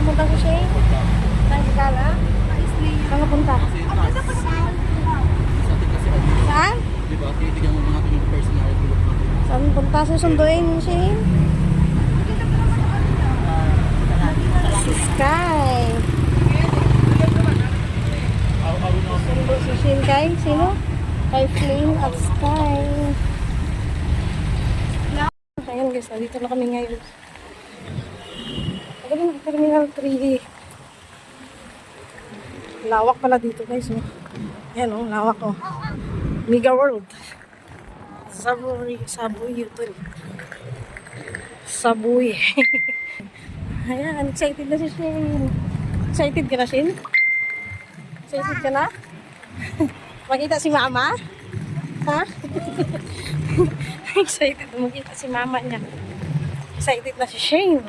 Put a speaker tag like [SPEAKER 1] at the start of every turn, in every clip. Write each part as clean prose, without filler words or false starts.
[SPEAKER 1] pupunta si Shane? Saan ka gala? Saan ka punta? Saan?
[SPEAKER 2] Diba? Titigyan mo mga yung personality look natin.
[SPEAKER 1] Saan punta? Susunduin ni Shane? Si Sky. Sundo si Shane kay? Sino? Kay Flame at Sky. Ayan guys, dito na kami ngayon. Agad na Terminal 3. Lawak pala dito guys. Oh. Ayan oh, lawak oh. Mega World. Subway yun. Subway. Ayan, excited na si Shane. Excited ka na, Shane? Excited ka na? Makita si Mama? Ha? Excited na makita si Mama niya. Excited na si Shane.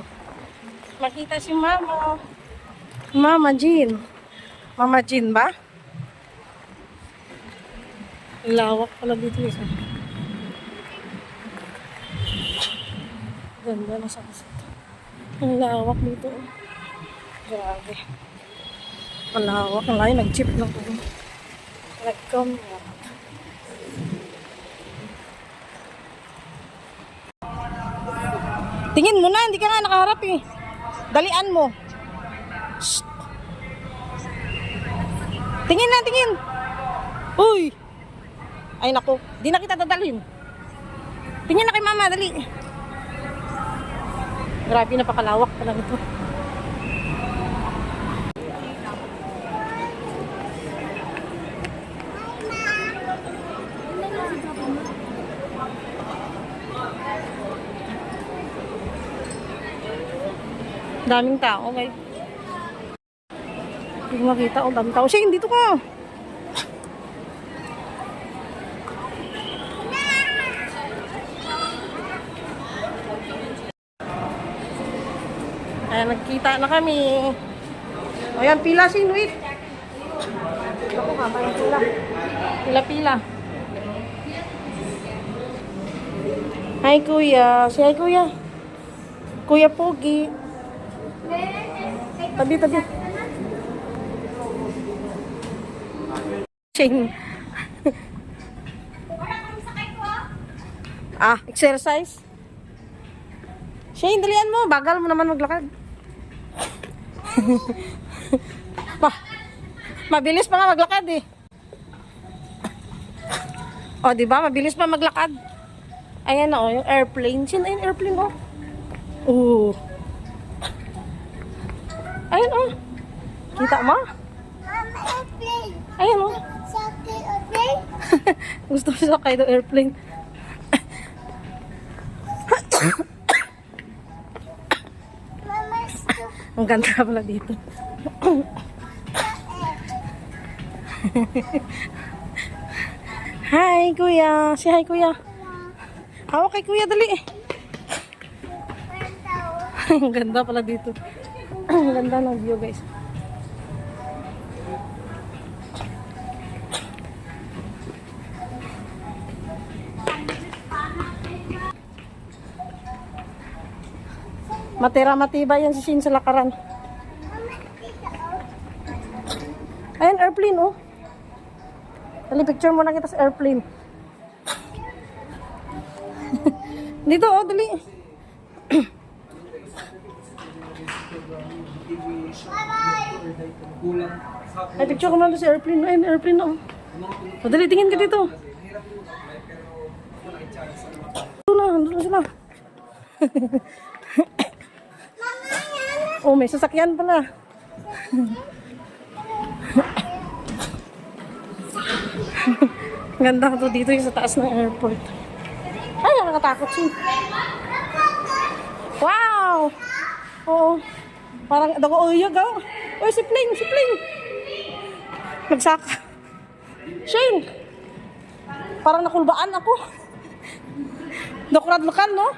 [SPEAKER 1] Makita si Mama. Mama Jean. Mama Jean ba? Lawak pala dito isa. Ganda na sa kasito. Ang lawak dito. Grabe. Ang lawak. Ang layo. Nag-jeep lang ito. Nag-come. Tingin mo na. Hindi ka nga nakaharap eh. Dalian mo. Shh. Tingin na, tingin. Uy. Ay naku, di na kita dadalhin. Tingin na kay Mama, dali. Grabe, napakalawak pa lang ito. Daming tao, okay. Hindi ko makita, oh, daming tao. Shane, dito ka. Ayan, nagkita na kami. Ayan, pila, Shane, wait. Ako ka, parang pila. Pila. Hi, Kuya. Say hi, Kuya. Kuya Pogi. Tabi. Shane. Exercise. Shane, dalian mo. Bagal mo naman maglakad. Mabilis pa nga maglakad eh. O, diba? Mabilis pa maglakad. Ayan o, yung airplane. Sino yung airplane o? Oo. Ayan o. Kita mo?
[SPEAKER 3] Mama, airplane.
[SPEAKER 1] Ayan o.
[SPEAKER 3] Sakay airplane.
[SPEAKER 1] Gusto ko sakay do airplane.
[SPEAKER 3] Mama, stop.
[SPEAKER 1] Ang ganda pala dito. Hi, Kuya. Say hi, Kuya. Hawak kay Kuya, dali. Ang ganda pala dito. Ang ganda ng view, guys. Matira-matiba yan si Shane sa lakaran. Ayan, airplane, oh. Dali, picture muna kita sa airplane. Dito, oh, dali. Ay, picture ko muna sa airplane. Ayan, airplane, oh. O, dali, tingin ka dito. Doon na sila. Oh, may sasakyan pala. Ganda to dito yung sa taas ng airport. Ay, nakakatakot siya. Wow! Oo. Parang dago-uyag, oh. Uy, si Plane. Nagsaka. Shane! Parang nakulbaan ako. Nakuradlakan, no?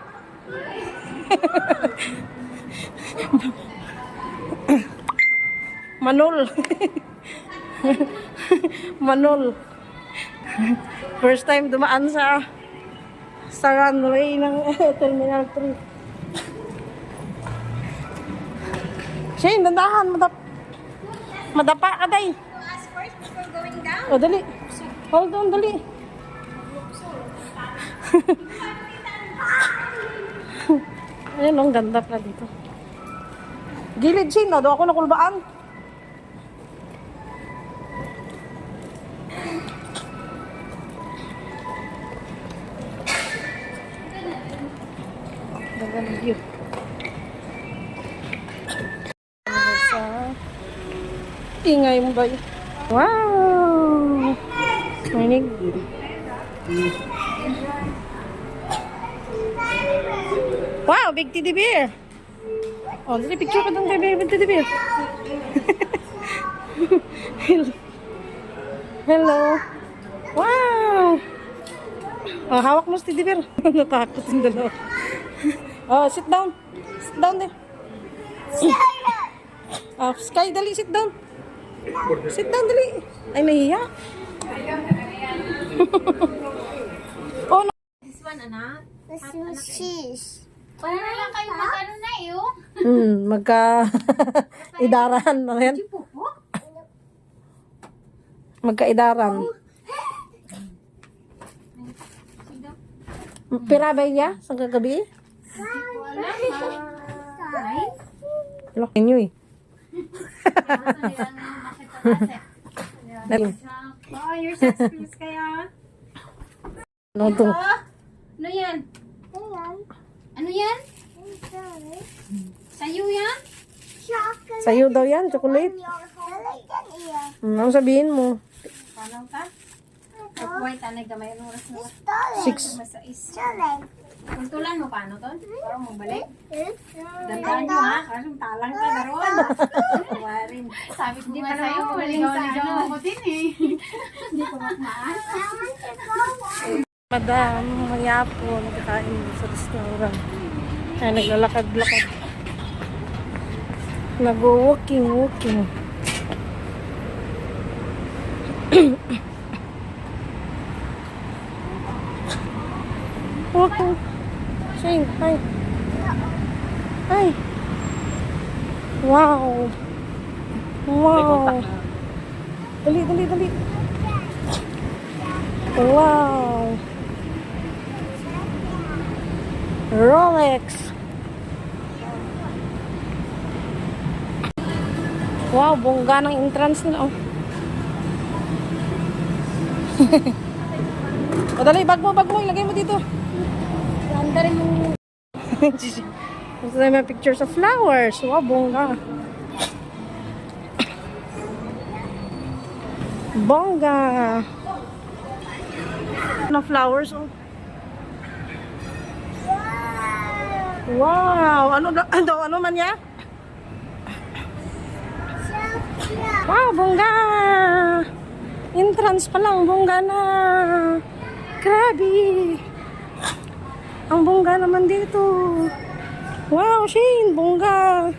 [SPEAKER 1] Manol. First time dumaan sa runway ng Terminal 3. Shane, dandahan. Madapa ka, day.
[SPEAKER 3] Ask first before going down.
[SPEAKER 1] O, dali. Hold on, dali. Ayan, ang ganda pala dito. Gilid, Shane. Doon ako nakulbaan. Ganda ng view. Sa ingay mo ba yun? Wow! Marinig. Wow, big teddy bear. Oh, dali picture ka doon kay big teddy bear. Hello. Hello. Wow! Oh, hawak mo si teddy bear. Natakot yung dalawa. Oh, sit down. Sit down there. Oh, Sky, dali, sit down. Sit down, dali. Ay, nahiya. Oh, no.
[SPEAKER 4] This one, anak.
[SPEAKER 3] This is cheese.
[SPEAKER 4] Para na lang kayo mag-ano na eh, oh.
[SPEAKER 1] Magka-idaran na yan.
[SPEAKER 4] Pupo?
[SPEAKER 1] Magka-idaran. Pirabay niya sa kagabi?
[SPEAKER 4] Wala, ay.
[SPEAKER 1] Laki niyo eh.
[SPEAKER 4] Oh, your success kaya.
[SPEAKER 1] Ano to?
[SPEAKER 4] Oh, ano yan?
[SPEAKER 3] Ayan.
[SPEAKER 4] Ano yan?
[SPEAKER 3] Sorry.
[SPEAKER 4] Sa'yo yan?
[SPEAKER 3] Chocolate.
[SPEAKER 1] Sa'yo daw yan, chocolate. Ano sabihin mo?
[SPEAKER 4] Paano ka? Pagkuhay tanay gamay ang oras na.
[SPEAKER 1] 6.
[SPEAKER 4] Masais.
[SPEAKER 3] Chocolate.
[SPEAKER 4] Kuntulan mo paano to? Para mo balik. Dandaan nyo ha. Kasi talang ka daron. Warin. Sabi ko nga sa'yo. Maligaw-ligaw ako din eh. Hindi ko makmaan.
[SPEAKER 1] Madam, mayapo, nagkakain sa restaurant. Ay, naglalakad-lakad. Nag-walking. Walking. Shane, hi. Hi. Wow. Wow. Dali. Wow. Rolex. Wow, bongga ng entrance nila. Oh. O dali, bag mo, ilagay mo dito.
[SPEAKER 4] Ganda rin yung...
[SPEAKER 1] Gusto na may pictures of flowers. Wow, bongga. Bongga. Ano flowers, oh. Wow, ano man ya? Wow, bongga. Entrance pa lang, bongga na. Grabe. Ang bongga naman dito. Wow, Shane, bongga.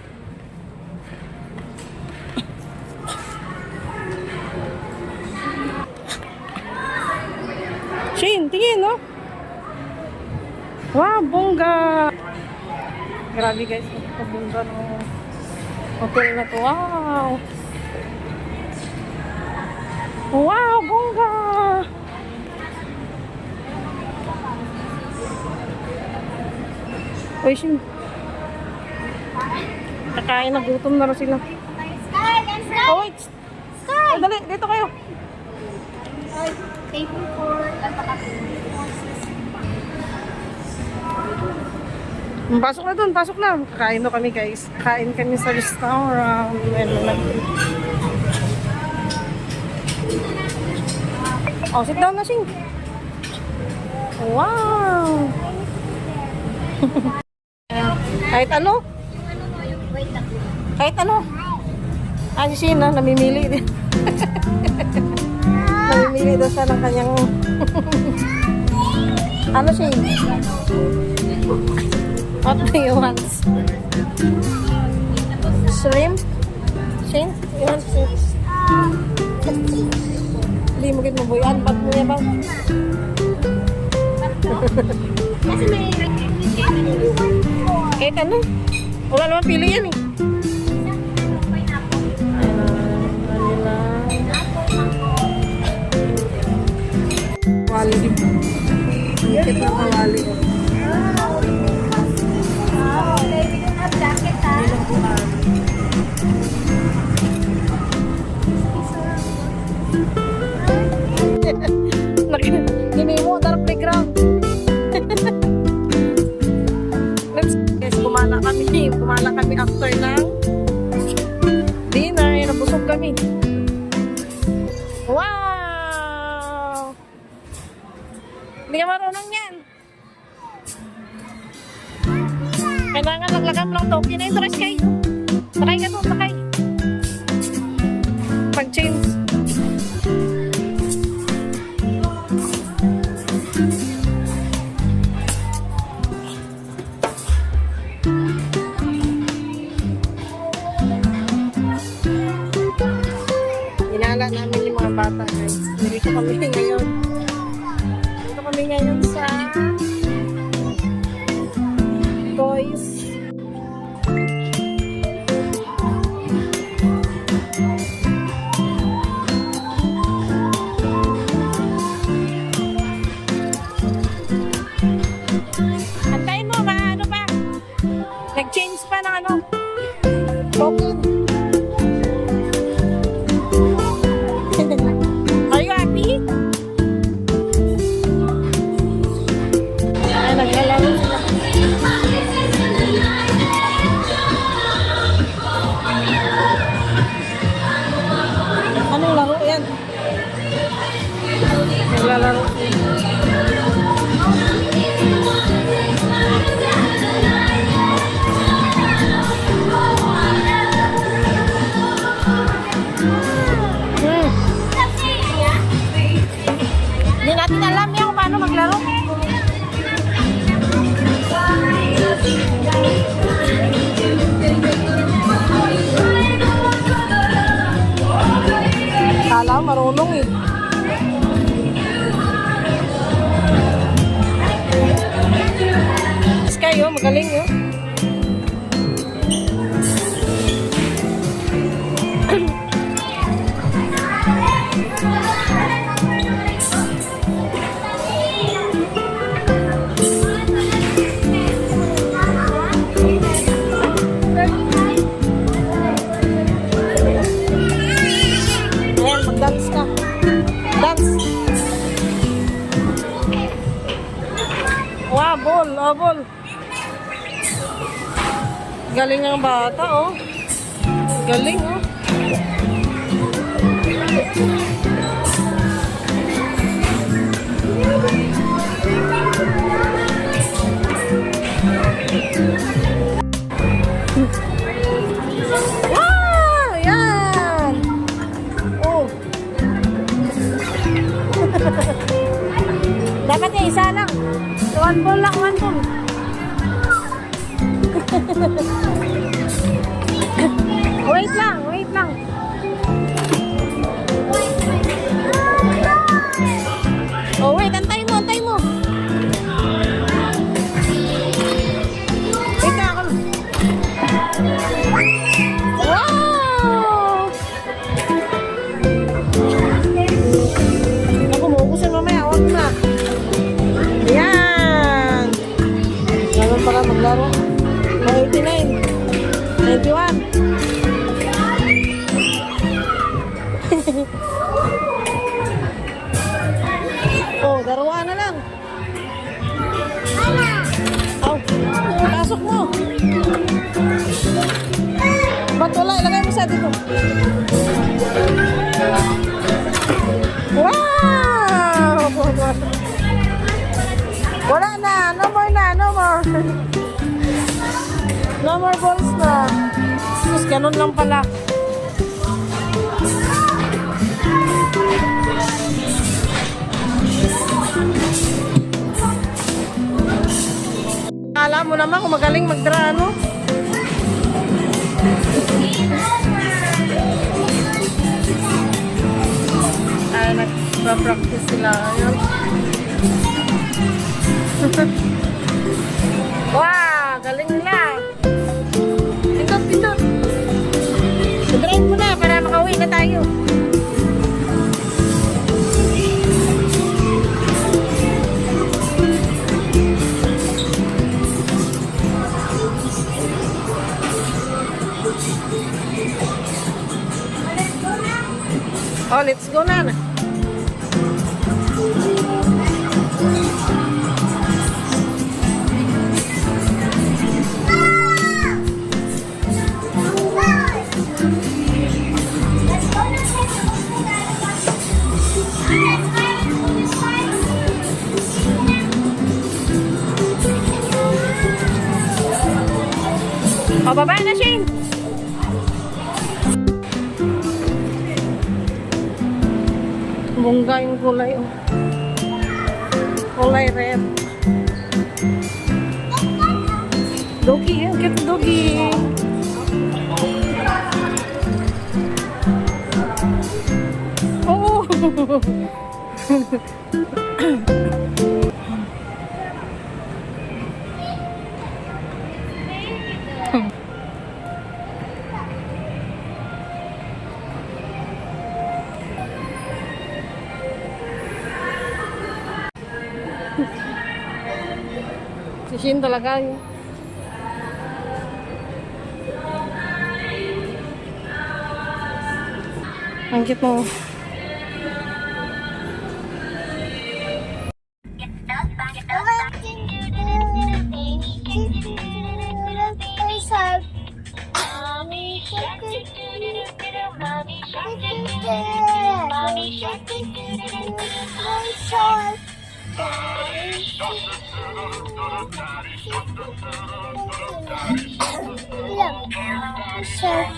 [SPEAKER 1] Shane, tingin, no? Wow, bongga. Grabe guys, ang bongga ng hotel na to. Wow. Wow, bongga. Uy, Shane. Kakain na, gutom na rin sila.
[SPEAKER 3] Sky, let's go.
[SPEAKER 1] Oh, wait. Sky! Dali, dito kayo.
[SPEAKER 4] Thank you for...
[SPEAKER 1] Pasok na dun, pasok na. Kakain na kami guys. Kain kami sa restaurant. Oh, sit down na, Shing. Wow! Kahit ano? Kahit ano? Ah, si Shing na, namimili din. Namimili daw siya ng kanyang... Ano, Shing? What do you want? Shrimp? Shane? You want shrimp? Hindi mo kit mabuyan. Ba't mo niya ba?
[SPEAKER 4] Kasi may...
[SPEAKER 1] Kahit ano? Wala naman pili yan eh. Gumala kami after ng dinner. Nabusog kami. Wow! Hindi ka marunong yan. Kailangan laglagan mo lang ito. Pina-interest kayo. Sakay ka doon, sakay. Pag-change. Inala namin yung mga bata, guys. Dito kami ngayon. Dito kami ngayon sa toys. Antayin mo ba? Ano pa? Nag-change pa ng ano? Token. Are you happy? Ay, naglalaro sila. Anong laro yan? Naglalaro. Hindi natin alam yan kung paano maglaro. Kala ko marunong eh. Sky oh, magaling oh. Ayan, mag-dance ka. Dance. Wow, ball, oh, ball. Galing ng bata, oh. Galing, oh. Wow! Yan! Oh. Dapat yung isa lang. One ball lang, one ball. Wait lang, wait lang. Oh, wait, antay mo, antay mo. Wait na ako. Wow! Ako, maubusan mamaya. Huwag na. Ayan. Ganun pala maglaro. 89. 91. Oh, darawa na lang. Aw, pasok mo. Ba't wala? Ilagay mo sa dito. Wow! Wala na. No more na. No more. No more balls na. Tapos ganun lang pala. Alam mo naman kung magaling mag-draw, ano? Ay, nagpa-practice sila. Ayun. Wow, galing nila. Pindot, pindot. Drive mo na para makauwi na tayo. Oh, let's go na. na, Shane. Bongga yung kulay, oh. Kulay red. Doggy, ang cute doggy. Oh! Si Shin talaga yun. Ang cute mo.
[SPEAKER 3] Shark.